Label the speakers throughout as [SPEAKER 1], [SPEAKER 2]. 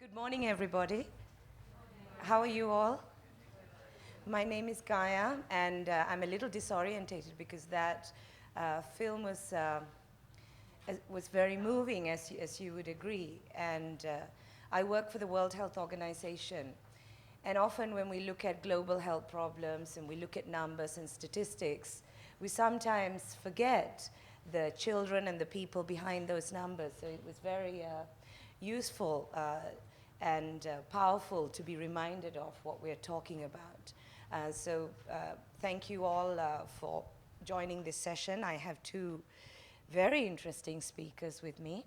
[SPEAKER 1] Good morning, everybody. How are you all? My name is Gaya, and I'm a little disorientated because that film was very moving, as you would agree. And I work for the World Health Organization. And often when we look at global health problems and we look at numbers and statistics, we sometimes forget the children and the people behind those numbers. So it was very useful and powerful to be reminded of what we're talking about. So thank you all for joining this session. I have two very interesting speakers with me.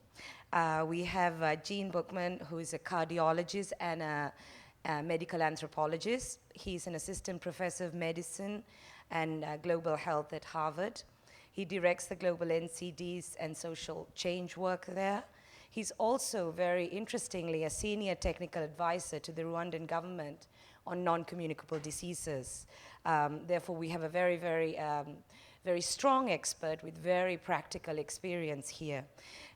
[SPEAKER 1] We have Gene Bukhman, who is a cardiologist and a medical anthropologist. He's an assistant professor of medicine and global health at Harvard. He directs the global NCDs and social change work there. He's also, very interestingly, a senior technical advisor to the Rwandan government on non-communicable diseases. Therefore, we have a very, very strong expert with very practical experience here.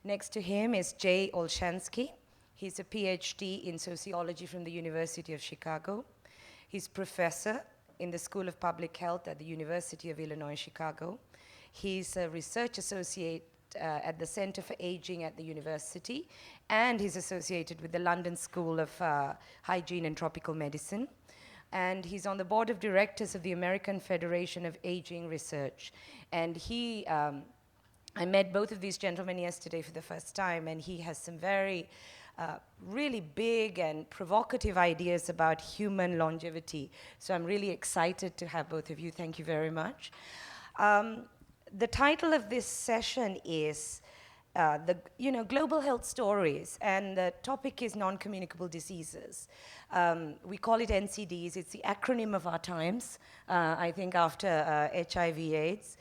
[SPEAKER 1] Next to him is Jay Olshansky. He's a PhD in sociology from the University of Chicago. He's professor in the School of Public Health at the University of Illinois, Chicago. He's a research associate at the Center for Aging at the university, and he's associated with the London School of Hygiene and Tropical Medicine. And he's on the board of directors of the American Federation of Aging Research. And I met both of these gentlemen yesterday for the first time, and he has some very really big and provocative ideas about human longevity. So I'm really excited to have both of you. Thank you very much. The title of this session is Global Health Stories, and the topic is non-communicable diseases. We call it NCDs. It's the acronym of our times, I think, after HIV/AIDS.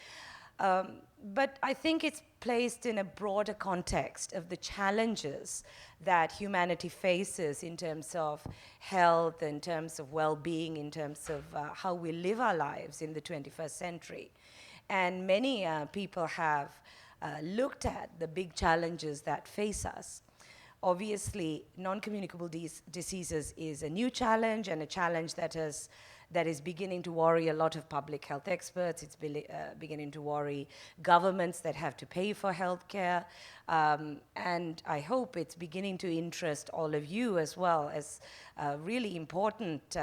[SPEAKER 1] But I think it's placed in a broader context of the challenges that humanity faces in terms of health, in terms of well-being, in terms of how we live our lives in the 21st century. And many people have looked at the big challenges that face us. Obviously, non-communicable diseases is a new challenge, and a challenge that is beginning to worry a lot of public health experts. It's beginning to worry governments that have to pay for healthcare. And I hope it's beginning to interest all of you as well as really important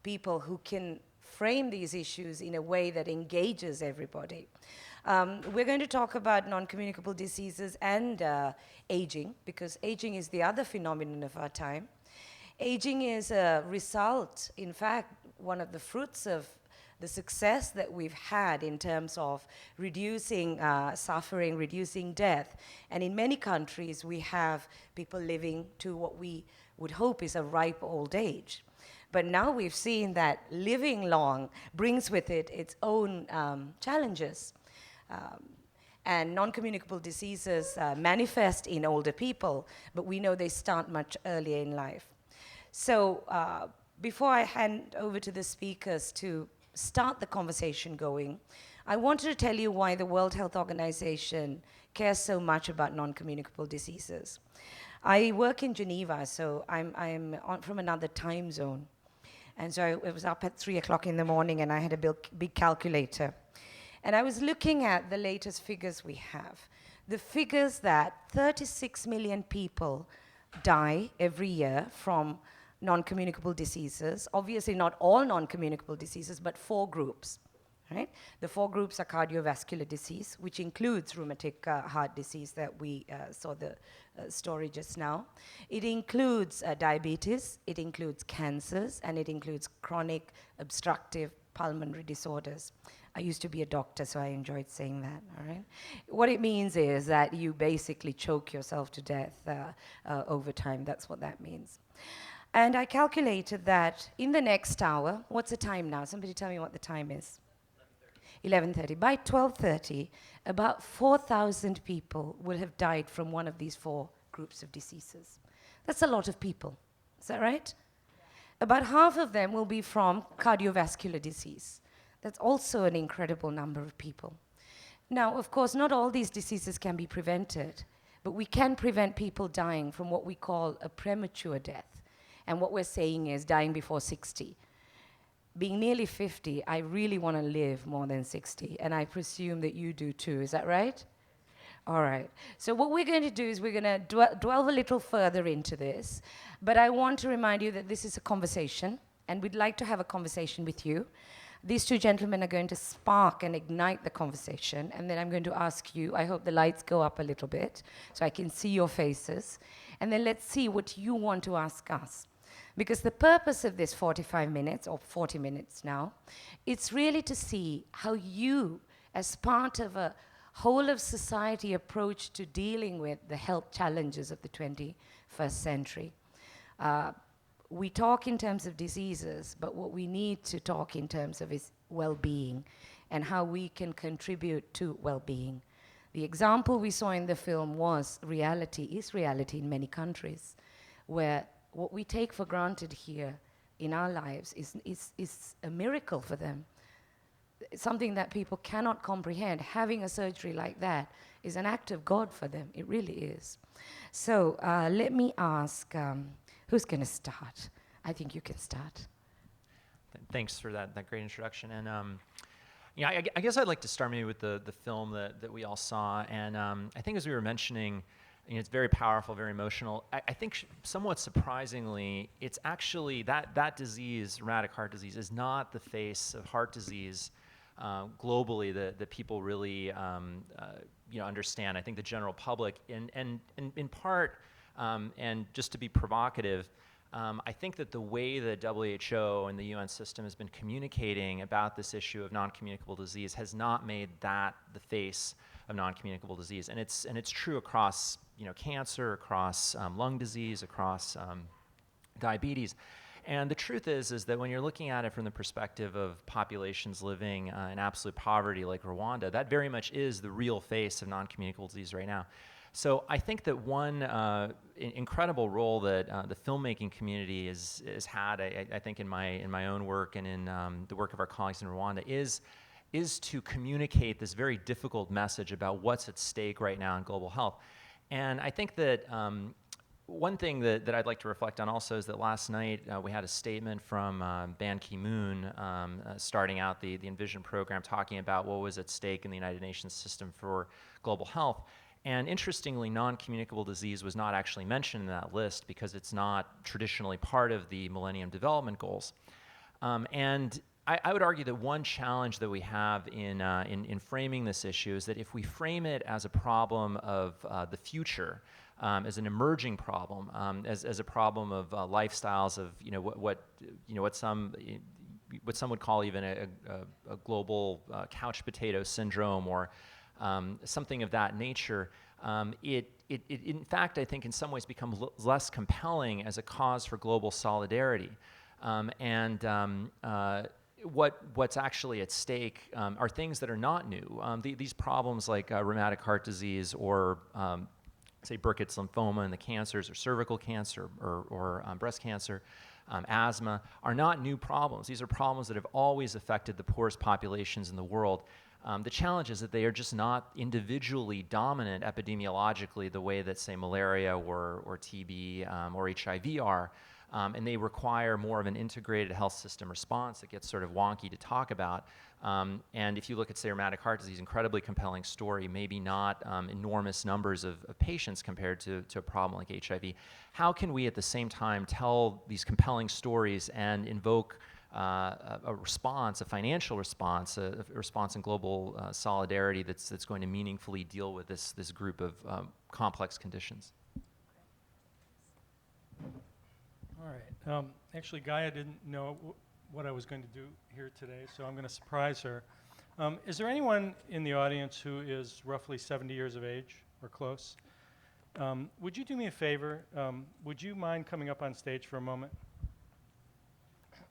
[SPEAKER 1] people who can frame these issues in a way that engages everybody. We're going to talk about non-communicable diseases and aging, because aging is the other phenomenon of our time. Aging is a result, in fact, one of the fruits of the success that we've had in terms of reducing suffering, reducing death. And in many countries, we have people living to what we would hope is a ripe old age. But now we've seen that living long brings with it its own challenges. And non-communicable diseases manifest in older people, but we know they start much earlier in life. So before I hand over to the speakers to start the conversation going, I wanted to tell you why the World Health Organization cares so much about non-communicable diseases. I work in Geneva, so I'm from another time zone. And so I was up at 3 o'clock in the morning, and I had a big calculator. And I was looking at the latest figures we have. The figures that 36 million people die every year from non-communicable diseases. Obviously not all non-communicable diseases, but 4 groups. Right? The 4 groups are cardiovascular disease, which includes rheumatic heart disease that we saw the story just now. It includes diabetes, it includes cancers, and it includes chronic obstructive pulmonary disorders. I used to be a doctor, so I enjoyed saying that, all right? What it means is that you basically choke yourself to death over time. That's what that means. And I calculated that in the next hour, what's the time now? Somebody tell me what the time is. 11:30. By 12:30, about 4,000 people will have died from one of these 4 groups of diseases. That's a lot of people. Is that right? About half of them will be from cardiovascular disease. That's also an incredible number of people. Now, of course, not all these diseases can be prevented, but we can prevent people dying from what we call a premature death. And what we're saying is dying before 60. Being nearly 50, I really want to live more than 60, and I presume that you do too. Is that right? All right. So what we're going to do is we're going to delve a little further into this, but I want to remind you that this is a conversation, and we'd like to have a conversation with you. These two gentlemen are going to spark and ignite the conversation, and then I'm going to ask you, I hope the lights go up a little bit so I can see your faces, and then let's see what you want to ask us. Because the purpose of this 45 minutes, or 40 minutes now, it's really to see how you, as part of a whole of society approach to dealing with the health challenges of the 21st century. We talk in terms of diseases, but what we need to talk in terms of is well-being and how we can contribute to well-being. The example we saw in the film is reality in many countries, where what we take for granted here in our lives is a miracle for them. It's something that people cannot comprehend. Having a surgery like that is an act of God for them. It really is. So let me ask, who's going to start? I think you can start.
[SPEAKER 2] Thanks for that great introduction. And I guess I'd like to start maybe with the film that we all saw. And I think as we were mentioning, it's very powerful, very emotional. I think somewhat surprisingly, it's actually that disease, rheumatic heart disease, is not the face of heart disease globally that people really understand. I think the general public, and in part, and just to be provocative, I think that the way the WHO and the UN system has been communicating about this issue of non-communicable disease has not made that the face of non-communicable disease, and it's true across cancer, across lung disease, across diabetes. And the truth is that when you're looking at it from the perspective of populations living in absolute poverty like Rwanda, that very much is the real face of non-communicable disease right now. So I think that one incredible role that the filmmaking community has had, I think in my own work and in the work of our colleagues in Rwanda, is to communicate this very difficult message about what's at stake right now in global health. And I think that one thing that I'd like to reflect on also is that last night we had a statement from Ban Ki-moon starting out the Envision program, talking about what was at stake in the United Nations system for global health. And interestingly, non-communicable disease was not actually mentioned in that list because it's not traditionally part of the Millennium Development Goals. And I would argue that one challenge that we have in framing this issue is that if we frame it as a problem of the future, as an emerging problem, as a problem of lifestyles of what some would call even a global couch potato syndrome or something of that nature, it in fact I think in some ways becomes less compelling as a cause for global solidarity, What's actually at stake are things that are not new. These problems like rheumatic heart disease or say Burkitt's lymphoma and the cancers, or cervical cancer, or breast cancer, asthma, are not new problems. These are problems that have always affected the poorest populations in the world. The challenge is that they are just not individually dominant epidemiologically the way that, say, malaria or TB or HIV are. And they require more of an integrated health system response that gets sort of wonky to talk about. And if you look at, say, rheumatic heart disease, incredibly compelling story, maybe not enormous numbers of patients compared to a problem like HIV. How can we at the same time tell these compelling stories and invoke a response, a financial response, a response in global solidarity that's going to meaningfully deal with this group of complex conditions?
[SPEAKER 3] All right. Actually, Gaya didn't know what I was going to do here today, so I'm going to surprise her. Is there anyone in the audience who is roughly 70 years of age or close? Would you do me a favor? Would you mind coming up on stage for a moment?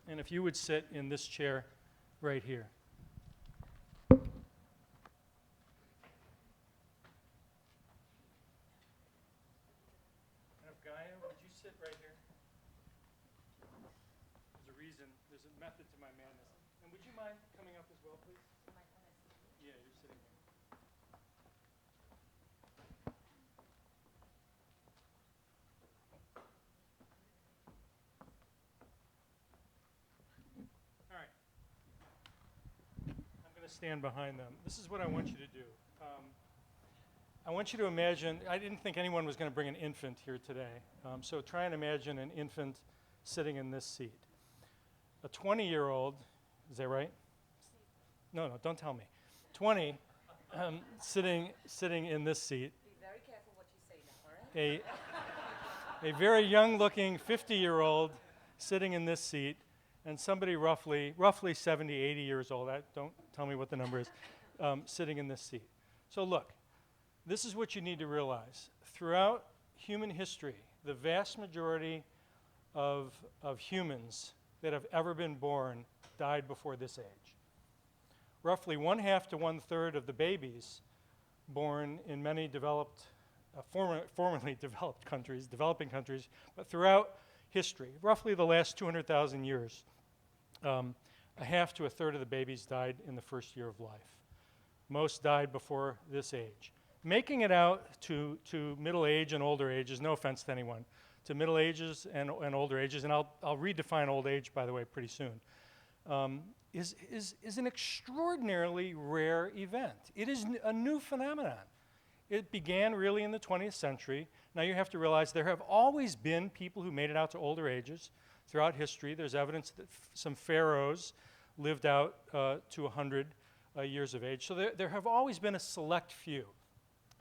[SPEAKER 3] And if you would sit in this chair right here. Gaya, would you sit right here? There's a reason, there's a method to my madness. And would you mind coming up as well, please? Yeah, you're sitting here. stand behind them. This is what I want you to do. I want you to imagine, I didn't think anyone was going to bring an infant here today, so try and imagine an infant sitting in this seat. A 20-year-old, is that right? No, don't tell me. 20, sitting in this seat.
[SPEAKER 1] Be very careful what you say now, all right?
[SPEAKER 3] A very young-looking 50-year-old sitting in this seat, and somebody roughly 70, 80 years old, don't tell me what the number is, sitting in this seat. So look, this is what you need to realize. Throughout human history, the vast majority of humans that have ever been born died before this age. Roughly 1/2 to 1/3 of the babies born in many developed, formerly developed countries, developing countries, but throughout history, roughly the last 200,000 years, 1/2 to 1/3 of the babies died in the first year of life. Most died before this age. Making it out to middle age and older ages, no offense to anyone, to middle ages and older ages, and I'll redefine old age, by the way, pretty soon, is an extraordinarily rare event. It is a new phenomenon. It began really in the 20th century. Now you have to realize there have always been people who made it out to older ages throughout history. There's evidence that some pharaohs lived out to 100 years of age. So there have always been a select few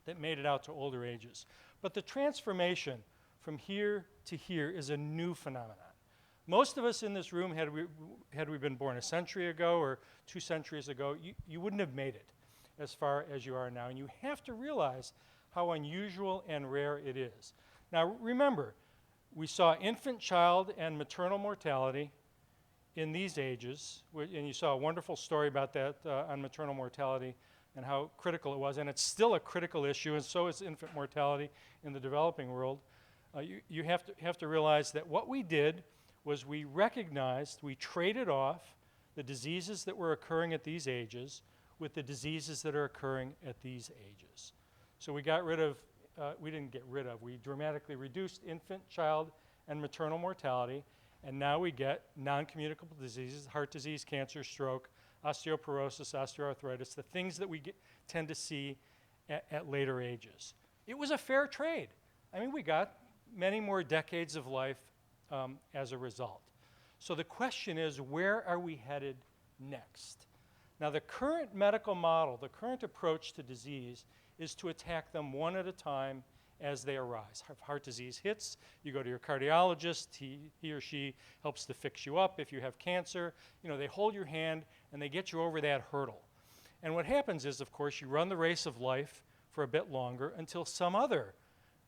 [SPEAKER 3] that made it out to older ages. But the transformation from here to here is a new phenomenon. Most of us in this room, had we been born a century ago or 2 centuries ago, you wouldn't have made it as far as you are now. And you have to realize how unusual and rare it is. Now remember, we saw infant, child, and maternal mortality in these ages, and you saw a wonderful story about that on maternal mortality and how critical it was, and it's still a critical issue, and so is infant mortality in the developing world. You have to realize that what we did was we recognized, we traded off the diseases that were occurring at these ages with the diseases that are occurring at these ages. So we got rid of, we didn't get rid of, we dramatically reduced infant, child, and maternal mortality, and now we get non-communicable diseases, heart disease, cancer, stroke, osteoporosis, osteoarthritis, the things that we tend to see at later ages. It was a fair trade. I mean, we got many more decades of life as a result. So the question is, where are we headed next? Now, the current medical model, the current approach to disease is to attack them one at a time as they arise. If heart disease hits, you go to your cardiologist, he or she helps to fix you up. If you have cancer, they hold your hand and they get you over that hurdle. And what happens is, of course, you run the race of life for a bit longer until some other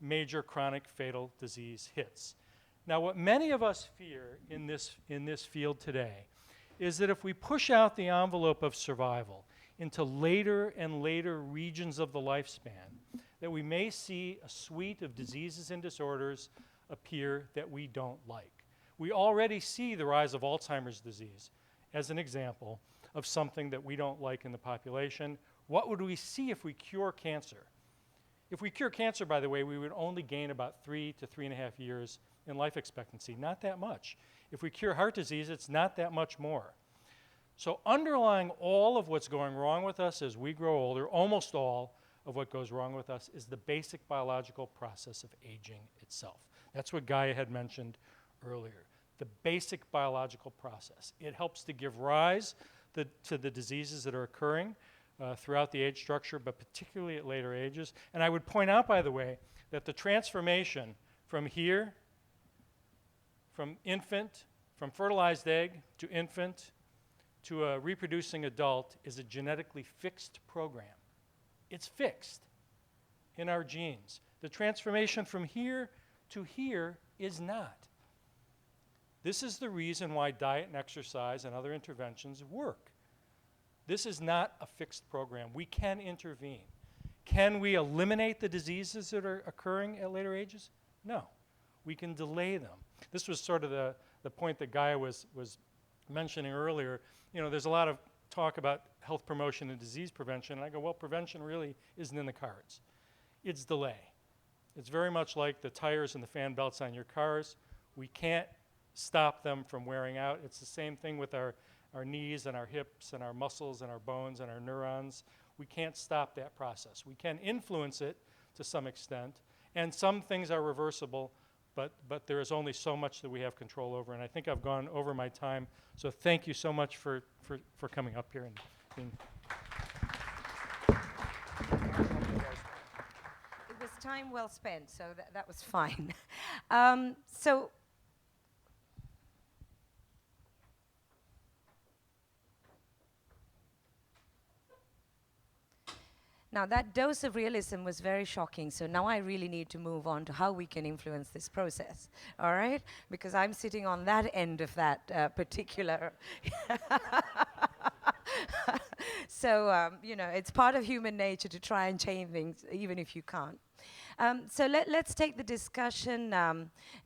[SPEAKER 3] major chronic fatal disease hits. Now, what many of us fear in this field today is that if we push out the envelope of survival into later and later regions of the lifespan, that we may see a suite of diseases and disorders appear that we don't like. We already see the rise of Alzheimer's disease as an example of something that we don't like in the population. What would we see if we cure cancer? If we cure cancer, by the way, we would only gain about 3 to 3.5 years in life expectancy, not that much. If we cure heart disease, it's not that much more. So underlying all of what's going wrong with us as we grow older, almost all of what goes wrong with us, is the basic biological process of aging itself. That's what Gaya had mentioned earlier, the basic biological process. It helps to give rise to the diseases that are occurring throughout the age structure, but particularly at later ages. And I would point out, by the way, that the transformation from here, from infant, from fertilized egg to infant to a reproducing adult, is a genetically fixed program. It's fixed in our genes. The transformation from here to here is not. This is the reason why diet and exercise and other interventions work. This is not a fixed program. We can intervene. Can we eliminate the diseases that are occurring at later ages? No. We can delay them. This was sort of the point that Gaya was mentioning earlier. There's a lot of talk about health promotion and disease prevention, and I go, well, prevention really isn't in the cards. It's delay. It's very much like the tires and the fan belts on your cars. We can't stop them from wearing out. It's the same thing with our our knees and our hips and our muscles and our bones and our neurons. We can't stop that process. We can influence it to some extent, and some things are reversible, but there is only so much that we have control over, and I think I've gone over my time, so thank you so much for coming up here and being.
[SPEAKER 1] It was time well spent, so that was fine. So now that dose of realism was very shocking, so now I really need to move on to how we can influence this process, all right? Because I'm sitting on that end of that particular. So, you know, it's part of human nature to try and change things, even if you can't. So let's take the discussion,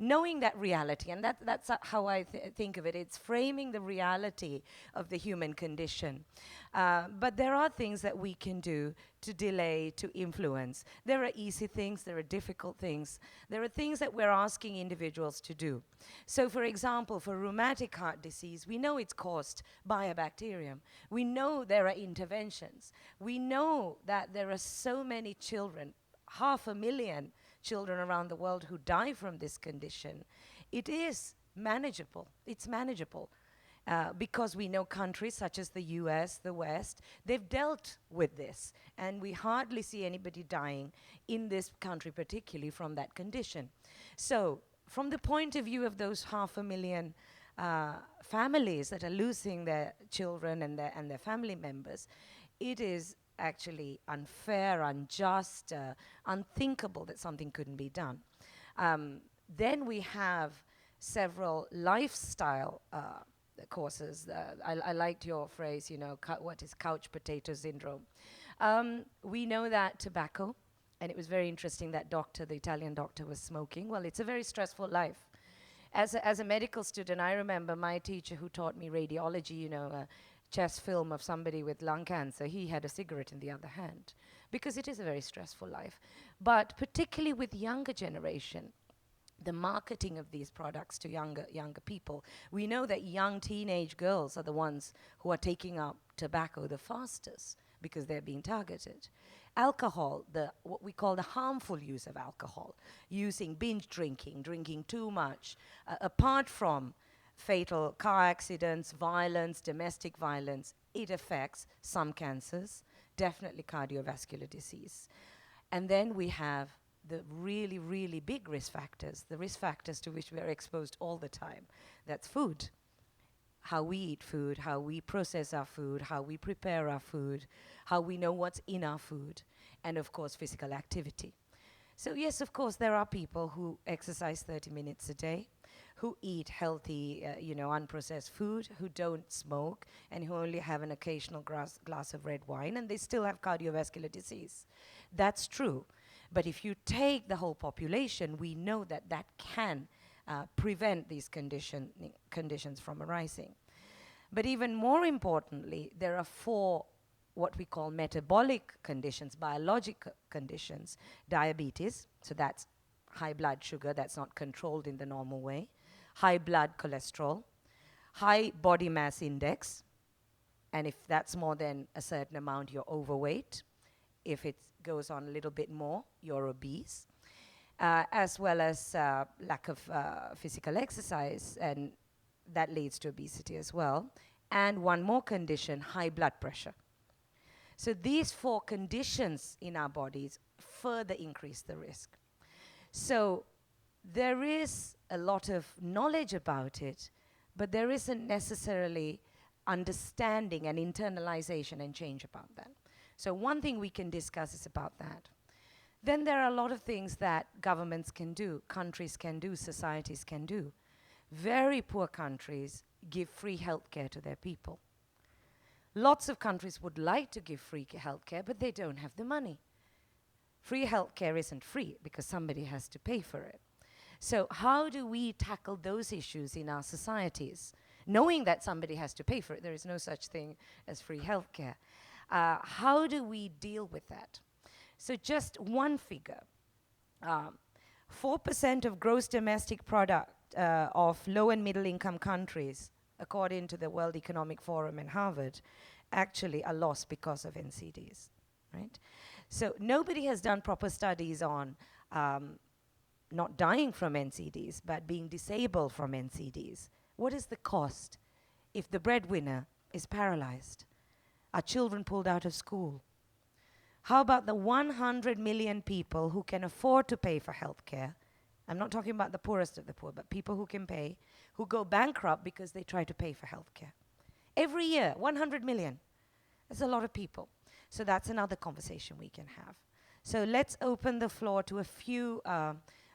[SPEAKER 1] knowing that reality, and that's how I think of it. It's framing the reality of the human condition. But there are things that we can do to delay, to influence. There are easy things, there are difficult things. There are things that we're asking individuals to do. So for example, for rheumatic heart disease, we know it's caused by a bacterium. We know there are interventions. We know that there are so many children, 500,000 children around the world who die from this condition. It is manageable. It's manageable. Because we know countries such as the US, the West, they've dealt with this. And we hardly see anybody dying in this country, particularly from that condition. So, from the point of view of those 500,000 families that are losing their children and their family members, it is actually unfair, unjust, unthinkable that something couldn't be done. Then we have several lifestyle causes. I liked your phrase, you know, what is couch potato syndrome? We know that tobacco, and it was very interesting that the Italian doctor was smoking. Well, it's a very stressful life. As a medical student, I remember my teacher who taught me radiology, you know, a chest film of somebody with lung cancer, he had a cigarette in the other hand, because it is a very stressful life. But particularly with younger generation, the marketing of these products to younger people. We know that young teenage girls are the ones who are taking up tobacco the fastest because they're being targeted. Alcohol, what we call the harmful use of alcohol, using binge drinking, drinking too much, apart from fatal car accidents, violence, domestic violence, it affects some cancers, definitely cardiovascular disease. And then we have the really, really big risk factors, the risk factors to which we are exposed all the time. That's food. How we eat food, how we process our food, how we prepare our food, how we know what's in our food, and of course, physical activity. So yes, of course, there are people who exercise 30 minutes a day, who eat healthy, unprocessed food, who don't smoke, and who only have an occasional glass of red wine, and they still have cardiovascular disease. That's true. But if you take the whole population, we know that that can prevent these conditions from arising. But even more importantly, there are 4 what we call metabolic conditions, biological conditions. Diabetes, so that's high blood sugar that's not controlled in the normal way. High blood cholesterol. High body mass index, and if that's more than a certain amount, you're overweight. If it goes on a little bit more, you're obese, as well as lack of physical exercise, and that leads to obesity as well. And one more condition, high blood pressure. So these 4 conditions in our bodies further increase the risk. So there is a lot of knowledge about it, but there isn't necessarily understanding and internalization and change about that. So one thing we can discuss is about that. Then there are a lot of things that governments can do, countries can do, societies can do. Very poor countries give free healthcare to their people. Lots of countries would like to give free healthcare, but they don't have the money. Free healthcare isn't free because somebody has to pay for it. So how do we tackle those issues in our societies? Knowing that somebody has to pay for it, there is no such thing as free healthcare. How do we deal with that? So just one figure, 4% of gross domestic product of low and middle income countries according to the World Economic Forum and Harvard, actually are lost because of NCDs, right? So nobody has done proper studies on not dying from NCDs, but being disabled from NCDs. What is the cost if the breadwinner is paralyzed? Are children pulled out of school? How about the 100 million people who can afford to pay for healthcare? I'm not talking about the poorest of the poor, but people who can pay, who go bankrupt because they try to pay for healthcare. Every year, 100 million. That's a lot of people. So that's another conversation we can have. So let's open the floor to a few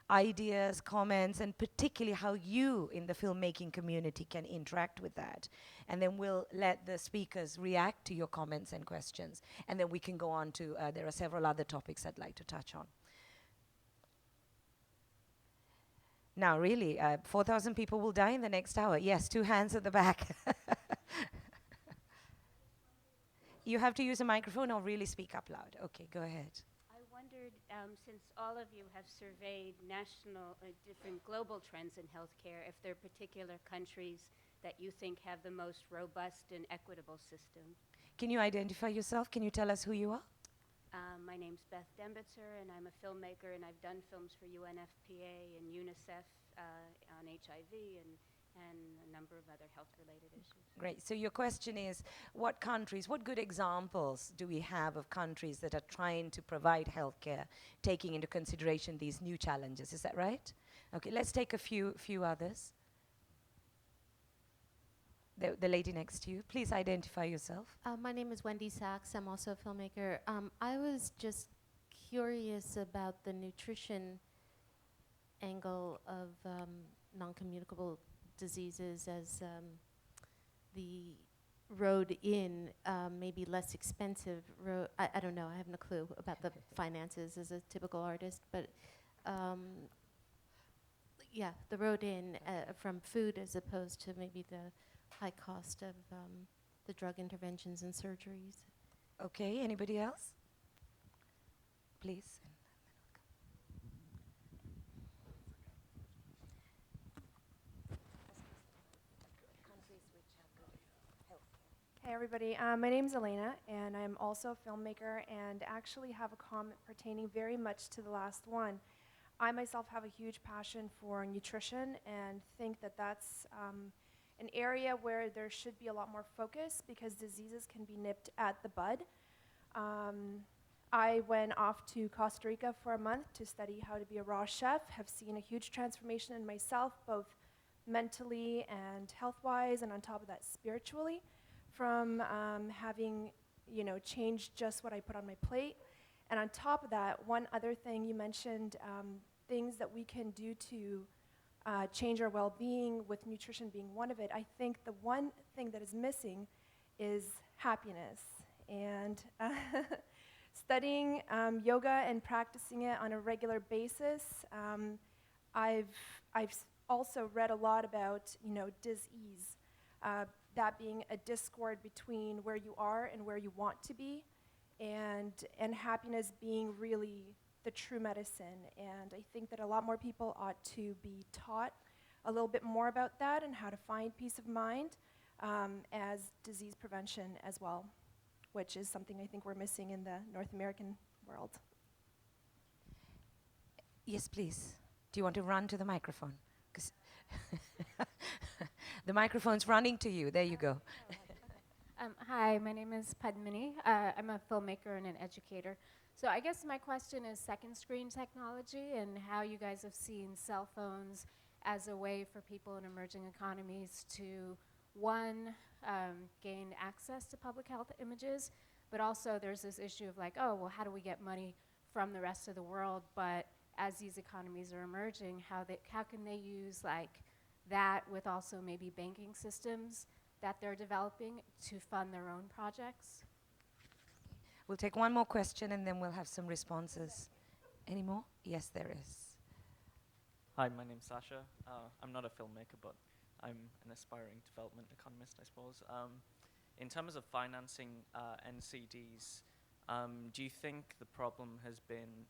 [SPEAKER 1] ideas, comments, and particularly how you in the filmmaking community can interact with that. And then we'll let the speakers react to your comments and questions. And then we can go on to, there are several other topics I'd like to touch on. Now, really, 4,000 people will die in the next hour. Yes, 2 hands at the back. You have to use a microphone or really speak up loud. Okay, go ahead.
[SPEAKER 4] I wondered, since all of you have surveyed national, different global trends in healthcare, if there are particular countries that you think have the most robust and equitable system.
[SPEAKER 1] Can you identify yourself? Can you tell us who you are?
[SPEAKER 4] My name's Beth Dembitzer, and I'm a filmmaker, and I've done films for UNFPA and UNICEF on HIV and a number of other health-related issues.
[SPEAKER 1] Great. So your question is, what countries, what good examples do we have of countries that are trying to provide healthcare, taking into consideration these new challenges? Is that right? Okay, let's take a few others. The lady next to you, please identify yourself.
[SPEAKER 5] My name is Wendy Sax. I'm also a filmmaker. I was just curious about the nutrition angle of non-communicable diseases as the road in maybe less expensive road. I don't know. I have no clue about the finances as a typical artist, but yeah, the road in from food as opposed to maybe the high cost of the drug interventions and surgeries.
[SPEAKER 1] Okay, anybody else? Please.
[SPEAKER 6] Hey everybody, my name's Elena and I'm also a filmmaker and actually have a comment pertaining very much to the last one. I myself have a huge passion for nutrition and think that that's an area where there should be a lot more focus because diseases can be nipped at the bud. I went off to Costa Rica for a month to study how to be a raw chef, have seen a huge transformation in myself, both mentally and health-wise, and on top of that, spiritually, from having, changed just what I put on my plate. And on top of that, one other thing you mentioned, things that we can do to change our well-being, with nutrition being one of it. I think the one thing that is missing is happiness. And studying yoga and practicing it on a regular basis, I've also read a lot about, dis-ease, that being a discord between where you are and where you want to be, and happiness being really the true medicine. And I think that a lot more people ought to be taught a little bit more about that and how to find peace of mind as disease prevention as well, which is something I think we're missing in the North American world.
[SPEAKER 1] Yes, please. Do you want to run to the microphone? 'Cause the microphone's running to you. There you go.
[SPEAKER 7] Hi, my name is Padmini. I'm a filmmaker and an educator. So I guess my question is second screen technology and how you guys have seen cell phones as a way for people in emerging economies to, one, gain access to public health images, but also there's this issue of like, oh, well, how do we get money from the rest of the world? But as these economies are emerging, how can they use like that with also maybe banking systems that they're developing to fund their own projects?
[SPEAKER 1] We'll take one more question and then we'll have some responses. Any more? Yes, there is.
[SPEAKER 8] Hi, my name's Sasha. I'm not a filmmaker, but I'm an aspiring development economist, I suppose. In terms of financing NCDs, do you think the problem has been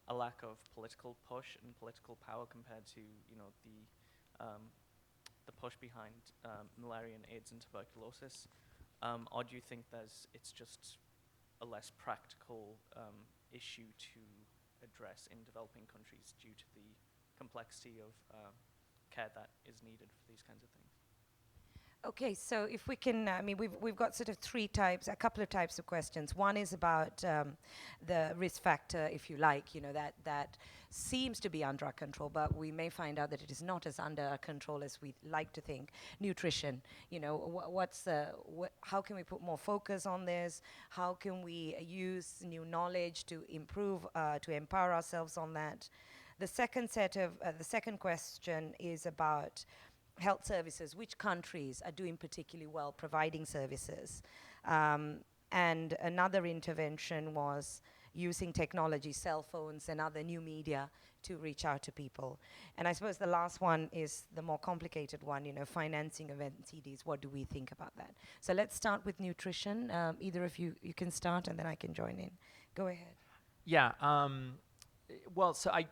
[SPEAKER 8] a lack of political push and political power compared to, the the push behind malaria and AIDS and tuberculosis, or do you think it's just a less practical issue to address in developing countries due to the complexity of care that is needed for these kinds of things?
[SPEAKER 1] Okay, so if we can, I mean, we've got sort of a couple of types of questions. One is about the risk factor, if you like, that seems to be under our control, but we may find out that it is not as under our control as we like to think. Nutrition, how can we put more focus on this? How can we use new knowledge to improve, to empower ourselves on that? The second question is about health services. Which countries are doing particularly well providing services? And another intervention was using technology, cell phones and other new media to reach out to people. And I suppose the last one is the more complicated one, financing of NCDs. What do we think about that? So let's start with nutrition. Either of you can start and then I can join in. Go ahead.
[SPEAKER 2] Yeah. Well, so I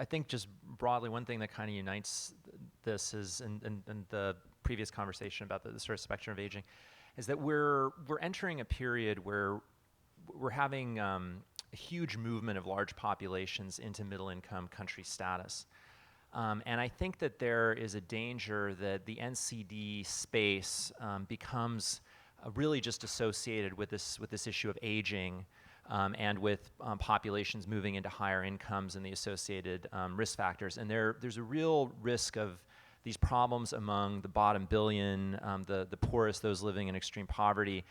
[SPEAKER 2] think just broadly, one thing that kind of unites this is, and the previous conversation about the sort of spectrum of aging, is that we're entering a period where we're having a huge movement of large populations into middle-income country status. And I think that there is a danger that the NCD space becomes really just associated with this issue of aging, and with populations moving into higher incomes and the associated risk factors. And there's a real risk of these problems among the bottom billion, the poorest, those living in extreme poverty,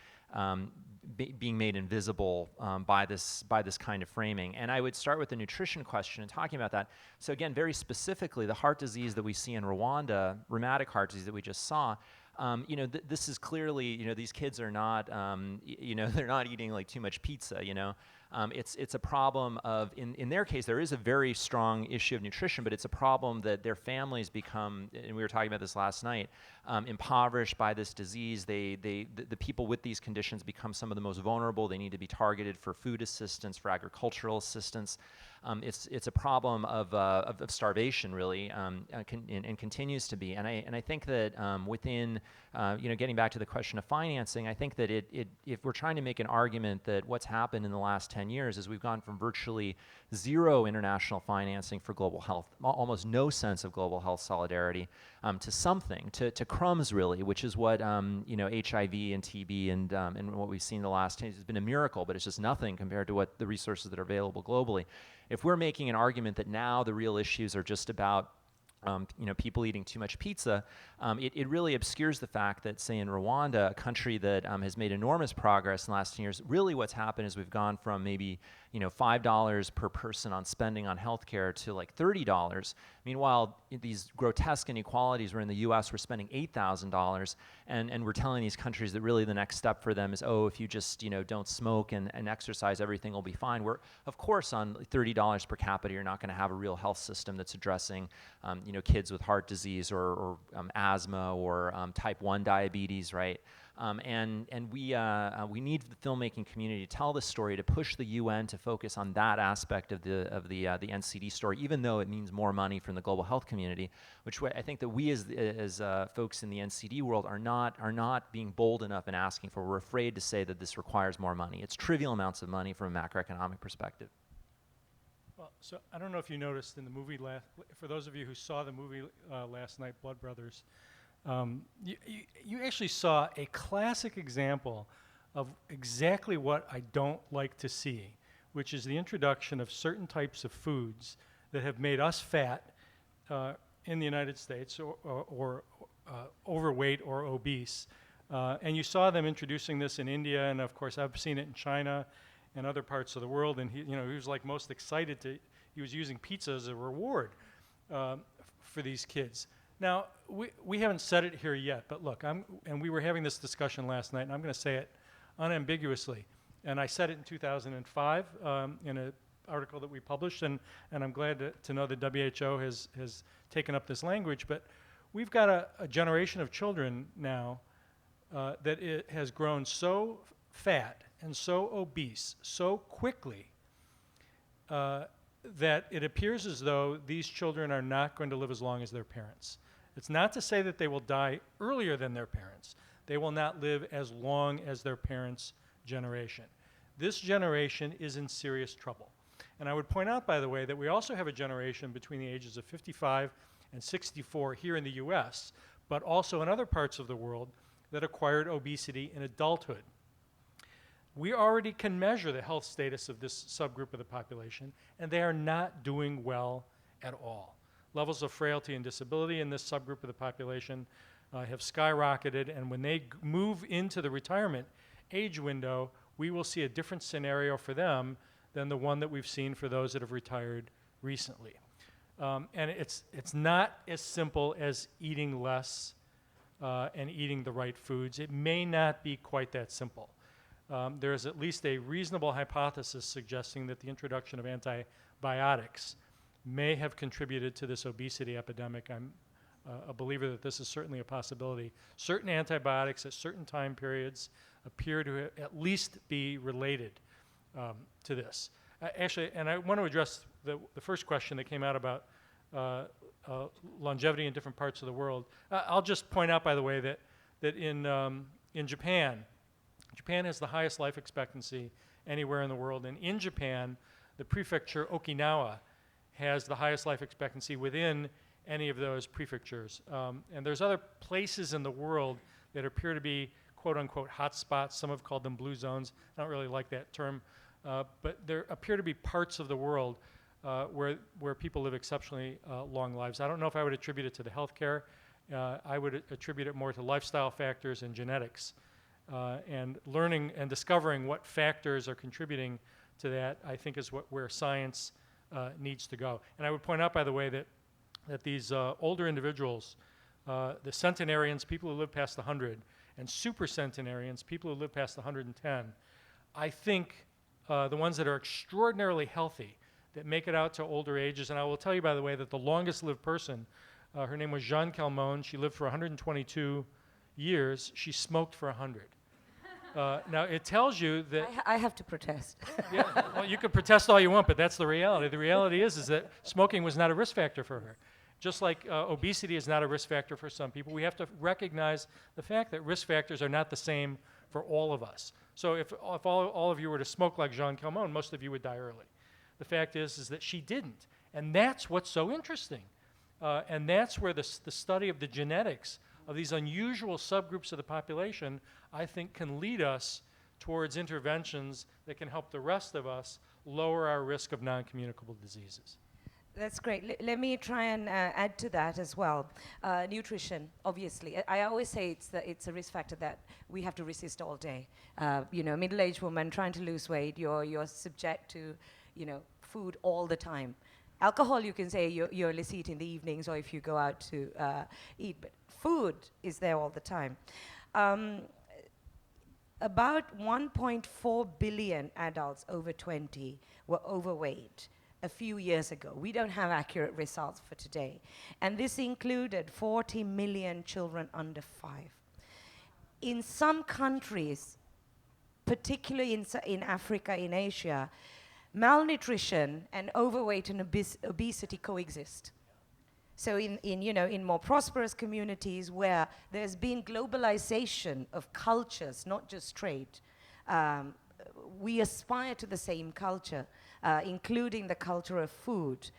[SPEAKER 2] being made invisible by this kind of framing. And I would start with the nutrition question and talking about that. So again, very specifically, the heart disease that we see in Rwanda, rheumatic heart disease that we just saw, this is clearly, these kids are not, they're not eating like too much pizza, It's a problem of, in their case, there is a very strong issue of nutrition, but it's a problem that their families become, and we were talking about this last night, impoverished by this disease. The people with these conditions become some of the most vulnerable. They need to be targeted for food assistance, for agricultural assistance. It's a problem of starvation, really, and continues to be. And I think that within, getting back to the question of financing, I think that if we're trying to make an argument that what's happened in the last 10 years is we've gone from virtually zero international financing for global health, almost no sense of global health solidarity, to something, to crumbs, really, which is what HIV and TB and what we've seen the last 10 years has been a miracle, but it's just nothing compared to what the resources that are available globally. If we're making an argument that now the real issues are just about people eating too much pizza, it really obscures the fact that, say, in Rwanda, a country that has made enormous progress in the last 10 years, really what's happened is we've gone from maybe $5 per person on spending on healthcare to like $30. Meanwhile, these grotesque inequalities where in the U.S. we're spending $8,000, and we're telling these countries that really the next step for them is, if you just don't smoke and exercise, everything will be fine. We're, of course, on $30 per capita, you're not going to have a real health system that's addressing kids with heart disease or asthma or type 1 diabetes, right? And we need the filmmaking community to tell this story, to push the UN to focus on that aspect of the NCD story, even though it means more money from the global health community, which I think that we as folks in the NCD world are not being bold enough in asking for. We're afraid to say that this requires more money. It's trivial amounts of money from a macroeconomic perspective.
[SPEAKER 3] Well, so I don't know if you noticed in the movie, for those of you who saw the movie last night, Blood Brothers, you actually saw a classic example of exactly what I don't like to see, which is the introduction of certain types of foods that have made us fat in the United States or overweight or obese. And you saw them introducing this in India, and of course I've seen it in China and other parts of the world, and he was like most excited he was using pizza as a reward for these kids. Now, we haven't said it here yet, but look, and we were having this discussion last night, and I'm going to say it unambiguously. And I said it in 2005 in an article that we published, and I'm glad to know that WHO has taken up this language. But we've got a generation of children now that it has grown so fat and so obese so quickly that it appears as though these children are not going to live as long as their parents. It's not to say that they will die earlier than their parents. They will not live as long as their parents' generation. This generation is in serious trouble. And I would point out, by the way, that we also have a generation between the ages of 55 and 64 here in the US, but also in other parts of the world that acquired obesity in adulthood. We already can measure the health status of this subgroup of the population, and they are not doing well at all. Levels of frailty and disability in this subgroup of the population have skyrocketed, and when they move into the retirement age window, we will see a different scenario for them than the one that we've seen for those that have retired recently. And it's not as simple as eating less and eating the right foods. It may not be quite that simple. There is at least a reasonable hypothesis suggesting that the introduction of antibiotics may have contributed to this obesity epidemic. I'm a believer that this is certainly a possibility. Certain antibiotics at certain time periods appear to at least be related to this. Actually, and I want to address the first question that came out about longevity in different parts of the world. I'll just point out, by the way, that in Japan has the highest life expectancy anywhere in the world. And in Japan, the prefecture Okinawa has the highest life expectancy within any of those prefectures. And there's other places in the world that appear to be quote-unquote hotspots. Some have called them blue zones. I don't really like that term. But there appear to be parts of the world where people live exceptionally long lives. I don't know if I would attribute it to the healthcare. I would attribute it more to lifestyle factors and genetics. And learning and discovering what factors are contributing to that, I think, is where science needs to go. And I would point out, by the way, that these older individuals, the centenarians, people who live past 100, and super centenarians, people who live past 110, I think the ones that are extraordinarily healthy, that make it out to older ages, and I will tell you, by the way, that the longest lived person, her name was Jeanne Calmon. She lived for 122 years. She smoked for 100. Now, it tells you that...
[SPEAKER 1] I have to protest.
[SPEAKER 3] Yeah, well, you can protest all you want, but that's the reality. The reality is that smoking was not a risk factor for her. Just like obesity is not a risk factor for some people, we have to recognize the fact that risk factors are not the same for all of us. So if all of you were to smoke like Jeanne Calmon, most of you would die early. The fact is that she didn't. And that's what's so interesting. And that's where the study of the genetics of these unusual subgroups of the population, I think, can lead us towards interventions that can help the rest of us lower our risk of non-communicable diseases.
[SPEAKER 1] That's great. Let me try and add to that as well. Nutrition, obviously. I always say it's a risk factor that we have to resist all day. Middle-aged woman trying to lose weight, you're subject to, food all the time. Alcohol, you can say you only see it in the evenings or if you go out to eat, but food is there all the time. About 1.4 billion adults over 20 were overweight a few years ago. We don't have accurate results for today. And this included 40 million children under 5. In some countries, particularly in Africa, in Asia, malnutrition and overweight and obesity coexist. So in more prosperous communities where there's been globalization of cultures, not just trade, we aspire to the same culture, including the culture of food.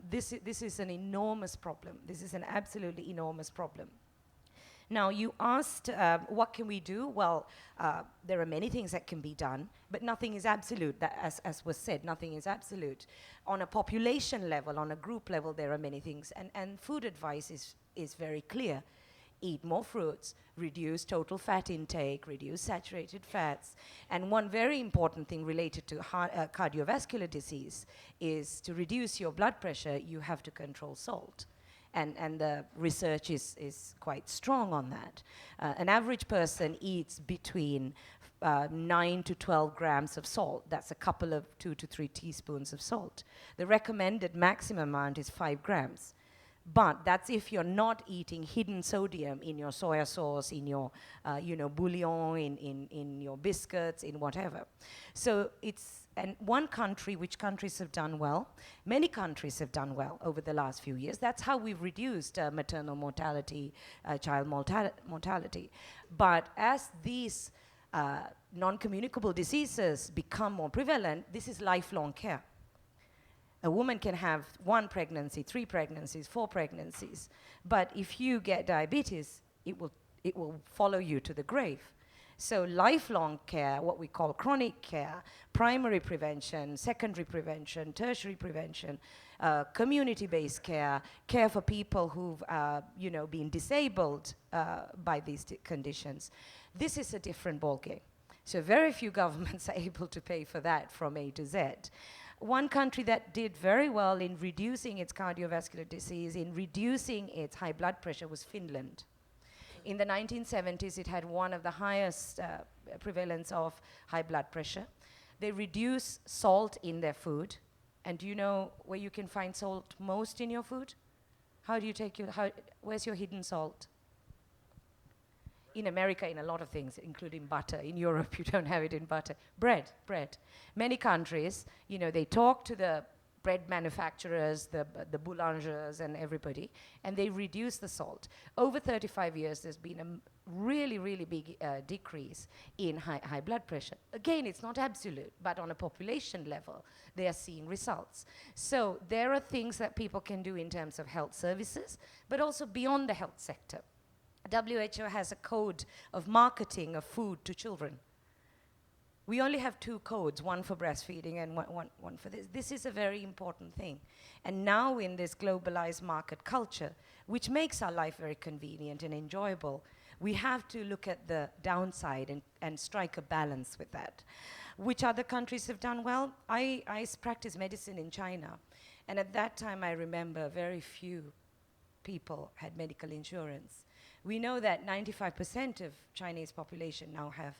[SPEAKER 1] This is an enormous problem. This is an absolutely enormous problem. Now, you asked, what can we do? Well, there are many things that can be done, but nothing is absolute. As was said, nothing is absolute. On a population level, on a group level, there are many things. And food advice is very clear. Eat more fruits, reduce total fat intake, reduce saturated fats. And one very important thing related to cardiovascular disease is to reduce your blood pressure, you have to control salt. And the research is quite strong on that. An average person eats between 9 to 12 grams of salt. That's a couple of 2 to 3 teaspoons of salt. The recommended maximum amount is 5 grams. But that's if you're not eating hidden sodium in your soya sauce, in your bouillon, in your biscuits, in whatever. So it's And one country, which countries have done well, many countries have done well over the last few years. That's how we've reduced maternal mortality, child mortality. But as these non-communicable diseases become more prevalent, this is lifelong care. A woman can have 1 pregnancy, 3 pregnancies, 4 pregnancies, but if you get diabetes, it will follow you to the grave. So lifelong care, what we call chronic care, primary prevention, secondary prevention, tertiary prevention, community-based care, care for people who've been disabled by these conditions. This is a different ballgame. So very few governments are able to pay for that from A to Z. One country that did very well in reducing its cardiovascular disease, in reducing its high blood pressure, was Finland. In the 1970s, it had one of the highest prevalence of high blood pressure. They reduce salt in their food. And do you know where you can find salt most in your food? How do you take where's your hidden salt? In America, in a lot of things, including butter. In Europe, you don't have it in butter. Bread. Many countries, they talk to the bread manufacturers, the boulangers and everybody, and they reduce the salt. Over 35 years, there's been a really, really big decrease in high blood pressure. Again, it's not absolute, but on a population level, they are seeing results. So there are things that people can do in terms of health services, but also beyond the health sector. WHO has a code of marketing of food to children. We only have 2 codes, one for breastfeeding and one for this. This is a very important thing. And now in this globalized market culture, which makes our life very convenient and enjoyable, we have to look at the downside and strike a balance with that. Which other countries have done well? I practiced medicine in China. And at that time, I remember very few people had medical insurance. We know that 95% of Chinese population now have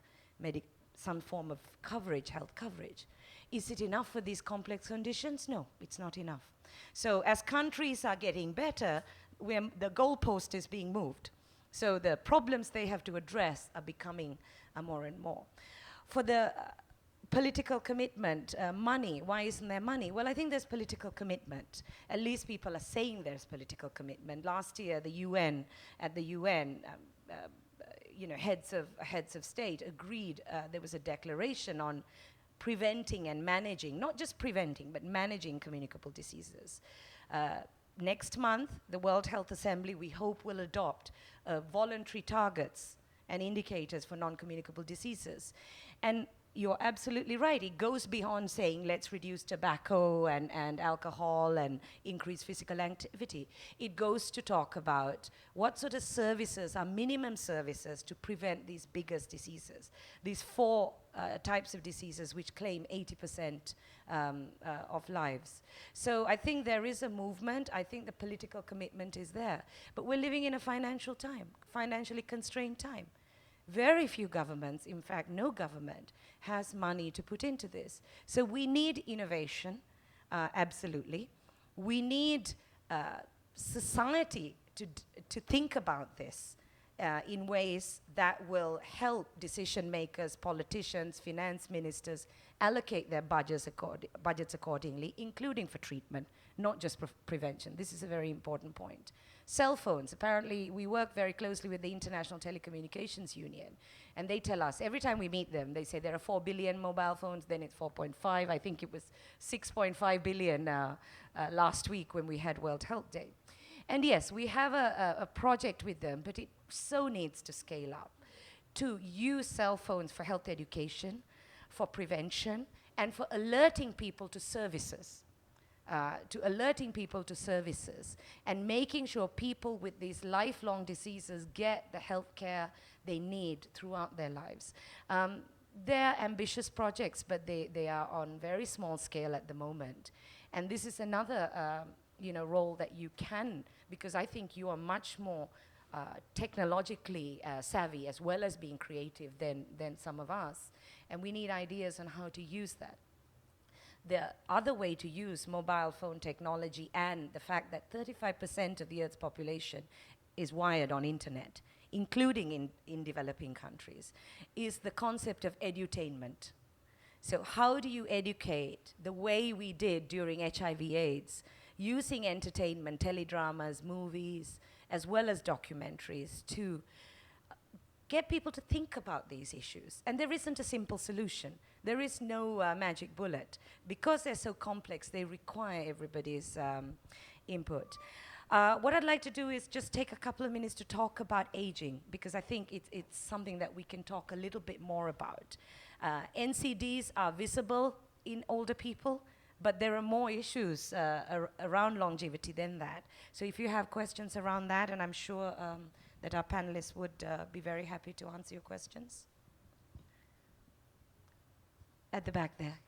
[SPEAKER 1] some form of coverage, health coverage. Is it enough for these complex conditions? No, it's not enough. So as countries are getting better, the goalpost is being moved. So the problems they have to address are becoming more and more. For the political commitment, money, why isn't there money? Well, I think there's political commitment. At least people are saying there's political commitment. Last year, at the UN, heads of state agreed, there was a declaration on preventing and managing, not just preventing, but managing communicable diseases. Next month, the World Health Assembly, we hope, will adopt voluntary targets and indicators for non-communicable diseases. And you're absolutely right. It goes beyond saying let's reduce tobacco and alcohol and increase physical activity. It goes to talk about what sort of services are minimum services to prevent these biggest diseases. These 4 types of diseases which claim 80% of lives. So I think there is a movement. I think the political commitment is there. But we're living in a financially constrained time. Very few governments, in fact, no government, has money to put into this. So we need innovation, absolutely. We need society to think about this in ways that will help decision makers, politicians, finance ministers allocate their budgets accordingly, including for treatment, not just prevention. This is a very important point. Cell phones, apparently we work very closely with the International Telecommunications Union, and they tell us, every time we meet them, they say there are 4 billion mobile phones, then it's 4.5, I think it was 6.5 billion last week when we had World Health Day. And yes, we have a project with them, but it so needs to scale up, to use cell phones for health education, for prevention, and for alerting people to services. And making sure people with these lifelong diseases get the health care they need throughout their lives. They're ambitious projects, but they are on very small scale at the moment. And this is another role that you can, because I think you are much more technologically savvy as well as being creative than some of us. And we need ideas on how to use that. The other way to use mobile phone technology and the fact that 35% of the Earth's population is wired on internet, including in developing countries, is the concept of edutainment. So how do you educate the way we did during HIV/AIDS, using entertainment, teledramas, movies, as well as documentaries to get people to think about these issues? And there isn't a simple solution. There is no magic bullet. Because they're so complex, they require everybody's input. What I'd like to do is just take a couple of minutes to talk about aging, because I think it's something that we can talk a little bit more about. NCDs are visible in older people, but there are more issues around longevity than that. So if you have questions around that, and I'm sure that our panelists would be very happy to answer your questions. At the back there.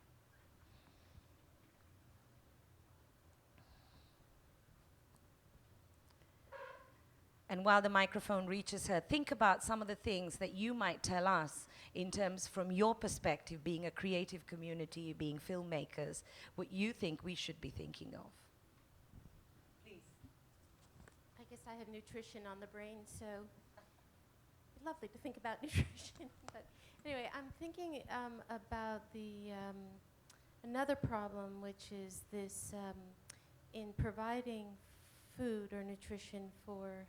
[SPEAKER 1] And while the microphone reaches her, think about some of the things that you might tell us in terms from your perspective, being a creative community, being filmmakers, what you think we should be thinking of. Please.
[SPEAKER 5] I guess I have nutrition on the brain, so it's lovely to think about nutrition. But anyway, I'm thinking about the another problem, which is this in providing food or nutrition for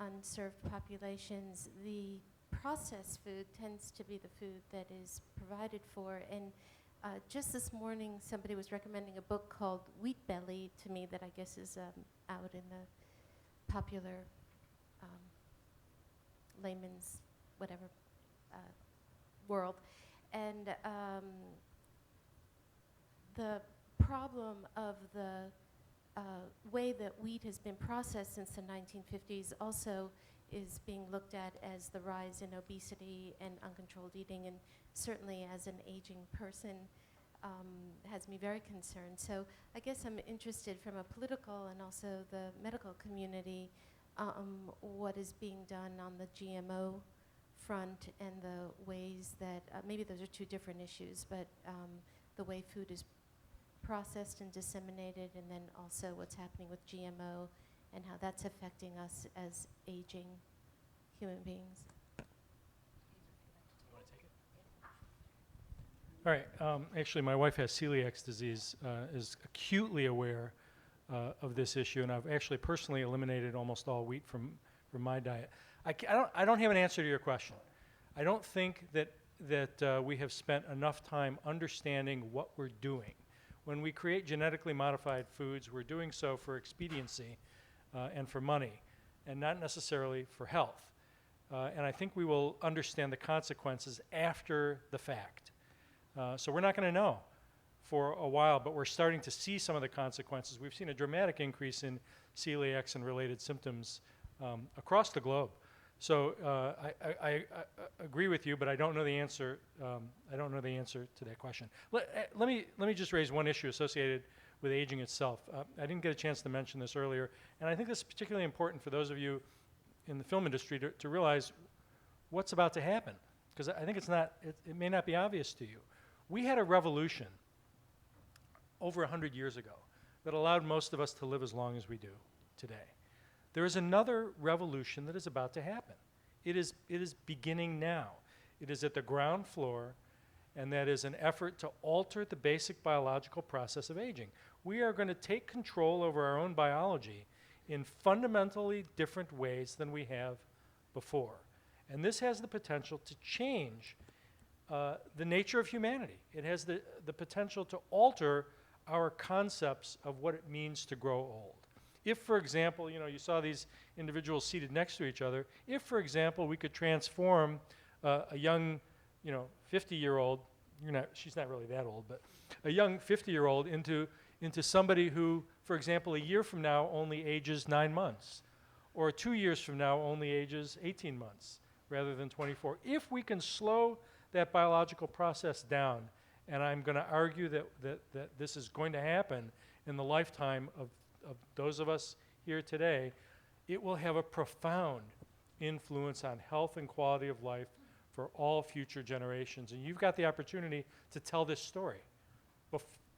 [SPEAKER 5] unserved populations, the processed food tends to be the food that is provided for. And just this morning, somebody was recommending a book called Wheat Belly to me that I guess is out in the popular layman's whatever world. And the problem of the way that wheat has been processed since the 1950s also is being looked at as the rise in obesity and uncontrolled eating, and certainly as an aging person has me very concerned. So I guess I'm interested from a political and also the medical community what is being done on the GMO front and the ways that, maybe those are two different issues, but the way food is processed and disseminated, and then also what's happening with GMO and how that's affecting us as aging human beings.
[SPEAKER 3] All right. Actually, my wife has celiac disease, is acutely aware of this issue, and I've actually personally eliminated almost all wheat from my diet. I don't have an answer to your question. I don't think that we have spent enough time understanding what we're doing. When we create genetically modified foods, we're doing so for expediency and for money, and not necessarily for health. And I think we will understand the consequences after the fact. So we're not going to know for a while, but we're starting to see some of the consequences. We've seen a dramatic increase in celiac and related symptoms across the globe. So I agree with you, but I don't know the answer. I don't know the answer to that question. Let me just raise one issue associated with aging itself. I didn't get a chance to mention this earlier, and I think this is particularly important for those of you in the film industry to realize what's about to happen, because I think it may not be obvious to you. We had a revolution over 100 years ago that allowed most of us to live as long as we do today. There is another revolution that is about to happen. It is beginning now. It is at the ground floor, and that is an effort to alter the basic biological process of aging. We are going to take control over our own biology in fundamentally different ways than we have before. And this has the potential to change the nature of humanity. It has the potential to alter our concepts of what it means to grow old. If, for example, you saw these individuals seated next to each other, if, for example, we could transform a young, 50-year-old, she's not really that old, but a young 50-year-old into somebody who, for example, a year from now only ages 9 months, or 2 years from now only ages 18 months, rather than 24. If we can slow that biological process down, and I'm going to argue that this is going to happen in the lifetime of those of us here today, it will have a profound influence on health and quality of life for all future generations. And you've got the opportunity to tell this story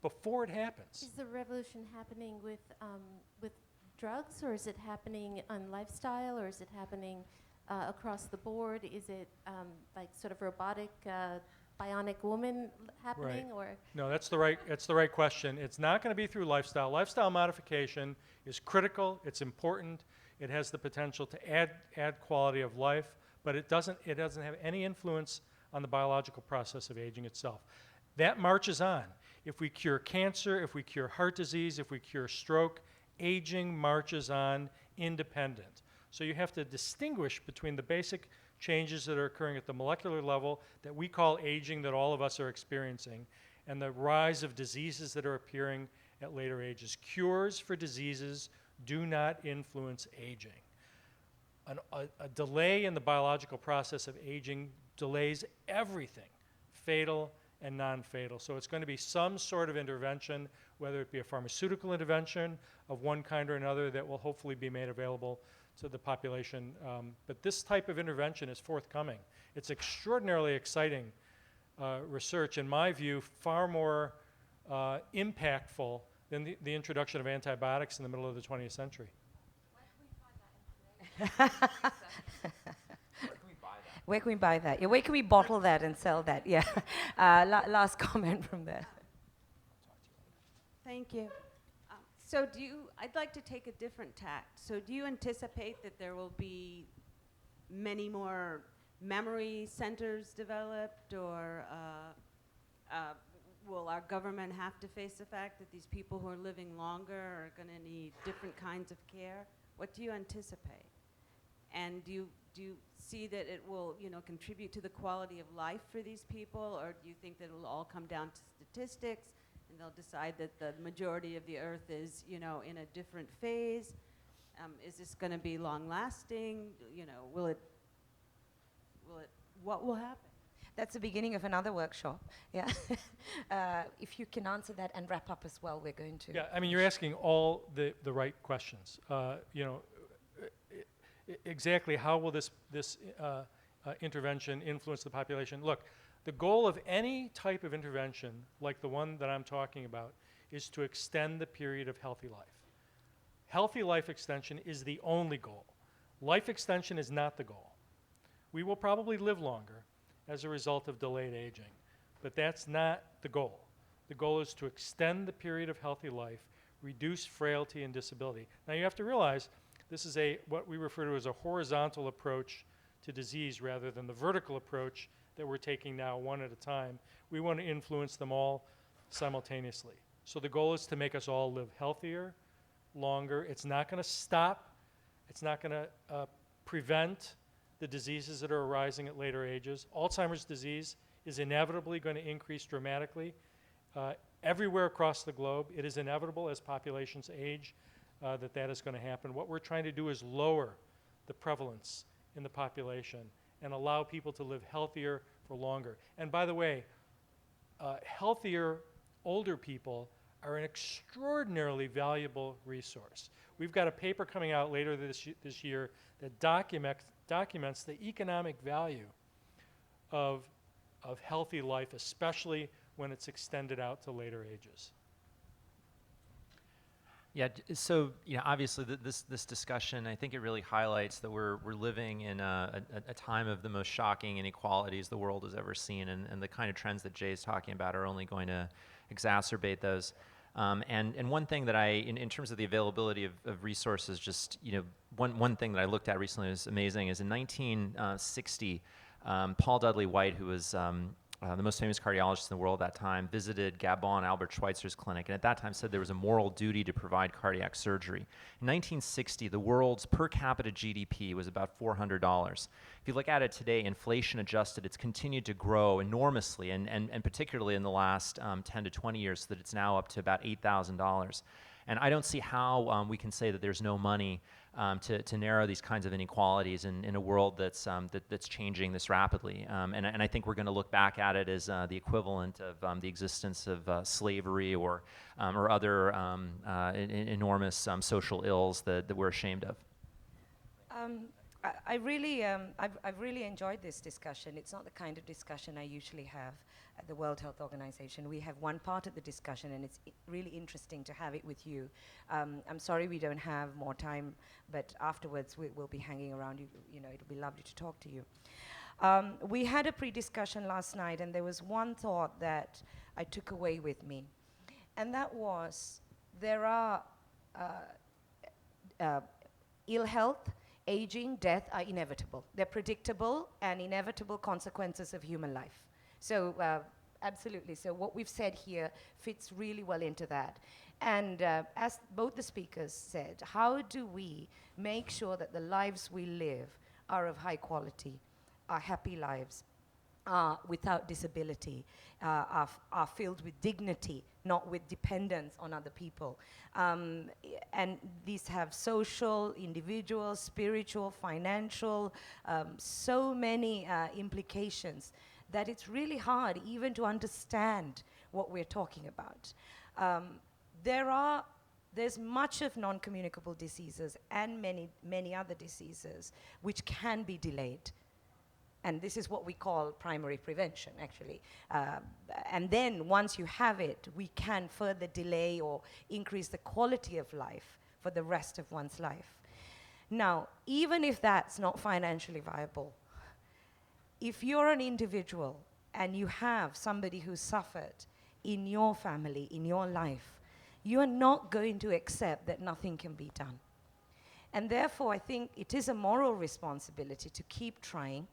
[SPEAKER 3] before it happens.
[SPEAKER 5] Is the revolution happening with drugs, or is it happening on lifestyle, or is it happening across the board? Is it like sort of robotic bionic woman happening, or?
[SPEAKER 3] No, that's the right question. It's not going to be through lifestyle. Lifestyle modification is critical. It's important. It has the potential to add quality of life, but it doesn't have any influence on the biological process of aging itself. That marches on. If we cure cancer, if we cure heart disease, if we cure stroke, aging marches on independent. So you have to distinguish between the basic changes that are occurring at the molecular level that we call aging, that all of us are experiencing, and the rise of diseases that are appearing at later ages. Cures for diseases do not influence aging. A delay in the biological process of aging delays everything, fatal and non-fatal. So it's going to be some sort of intervention, whether it be a pharmaceutical intervention of one kind or another that will hopefully be made available to the population. But this type of intervention is forthcoming. It's extraordinarily exciting research, in my view, far more impactful than the introduction of antibiotics in the middle of the 20th century.
[SPEAKER 1] Where can we buy that? Yeah, where can we bottle that and sell that? Yeah. Last comment from there.
[SPEAKER 9] Thank you. I'd like to take a different tact. So do you anticipate that there will be many more memory centers developed, or will our government have to face the fact that these people who are living longer are going to need different kinds of care? What do you anticipate? And do you see that it will, contribute to the quality of life for these people, or do you think that it will all come down to statistics, and they'll decide that the majority of the Earth is, in a different phase? Is this going to be long-lasting? What will happen?
[SPEAKER 1] That's the beginning of another workshop. Yeah. If you can answer that and wrap up as well, we're going to.
[SPEAKER 3] Yeah, I mean, you're asking all the right questions. Exactly how will this intervention influence the population? Look, the goal of any type of intervention, like the one that I'm talking about, is to extend the period of healthy life. Healthy life extension is the only goal. Life extension is not the goal. We will probably live longer as a result of delayed aging, but that's not the goal. The goal is to extend the period of healthy life, reduce frailty and disability. Now you have to realize this is what we refer to as a horizontal approach to disease rather than the vertical approach that we're taking now, one at a time. We want to influence them all simultaneously. So the goal is to make us all live healthier, longer. It's not going to stop. It's not going to prevent the diseases that are arising at later ages. Alzheimer's disease is inevitably going to increase dramatically everywhere across the globe. It is inevitable as populations age that is going to happen. What we're trying to do is lower the prevalence in the population and allow people to live healthier for longer. And by the way, healthier older people are an extraordinarily valuable resource. We've got a paper coming out later this year that documents the economic value of healthy life, especially when it's extended out to later ages.
[SPEAKER 2] Yeah, so obviously this discussion, I think it really highlights that we're living in a time of the most shocking inequalities the world has ever seen, and the kind of trends that Jay's talking about are only going to exacerbate those. And one thing that in terms of the availability of resources, just one thing that I looked at recently was amazing is in 1960, Paul Dudley White, who was the most famous cardiologist in the world at that time, visited Gabon Albert Schweitzer's clinic, and at that time said there was a moral duty to provide cardiac surgery. In 1960, the world's per capita GDP was about $400. If you look at it today, inflation adjusted, it's continued to grow enormously, and particularly in the last 10 to 20 years, so that it's now up to about $8,000. And I don't see how we can say that there's no money to narrow these kinds of inequalities in a world that's changing this rapidly. And I think we're going to look back at it as the equivalent of the existence of slavery or other enormous social ills that we're ashamed of.
[SPEAKER 1] I've really enjoyed this discussion. It's not the kind of discussion I usually have at the World Health Organization. We have one part of the discussion, and it's really interesting to have it with you. I'm sorry we don't have more time, but afterwards we'll be hanging around. It'll be lovely to talk to you. We had a pre-discussion last night, and there was one thought that I took away with me, and that was there are ill health, aging, death are inevitable. They're predictable and inevitable consequences of human life. So absolutely, so what we've said here fits really well into that. And as both the speakers said, how do we make sure that the lives we live are of high quality, are happy lives, without disability, are filled with dignity, not with dependence on other people. And these have social, individual, spiritual, financial, so many implications that it's really hard even to understand what we're talking about. There's much of non-communicable diseases and many other diseases which can be delayed. And this is what we call primary prevention, actually. And then once you have it, we can further delay or increase the quality of life for the rest of one's life. Now, even if that's not financially viable, if you're an individual and you have somebody who's suffered in your family, in your life, you are not going to accept that nothing can be done. And therefore, I think it is a moral responsibility to keep trying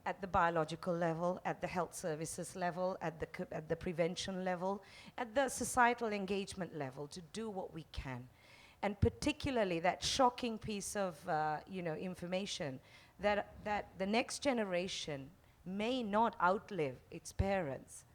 [SPEAKER 1] at the biological level, at the health services level, at the prevention level, at the societal engagement level, to do what we can. And particularly that shocking piece of information that the next generation may not outlive its parents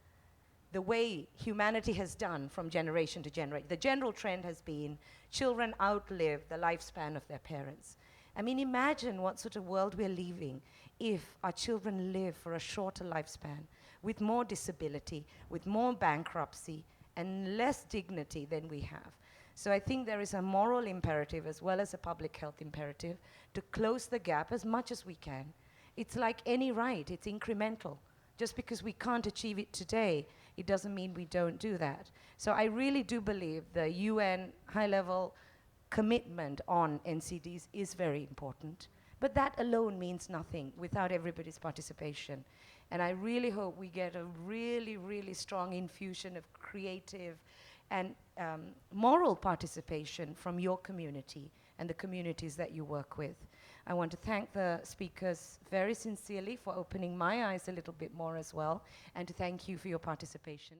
[SPEAKER 1] the way humanity has done from generation to generation. The general trend has been children outlive the lifespan of their parents. I mean, imagine what sort of world we're leaving if our children live for a shorter lifespan, with more disability, with more bankruptcy, and less dignity than we have. So I think there is a moral imperative as well as a public health imperative to close the gap as much as we can. It's like any right, it's incremental. Just because we can't achieve it today, it doesn't mean we don't do that. So I really do believe the UN high-level commitment on NCDs is very important. But that alone means nothing without everybody's participation. And I really hope we get a really, really strong infusion of creative and moral participation from your community and the communities that you work with. I want to thank the speakers very sincerely for opening my eyes a little bit more as well, and to thank you for your participation.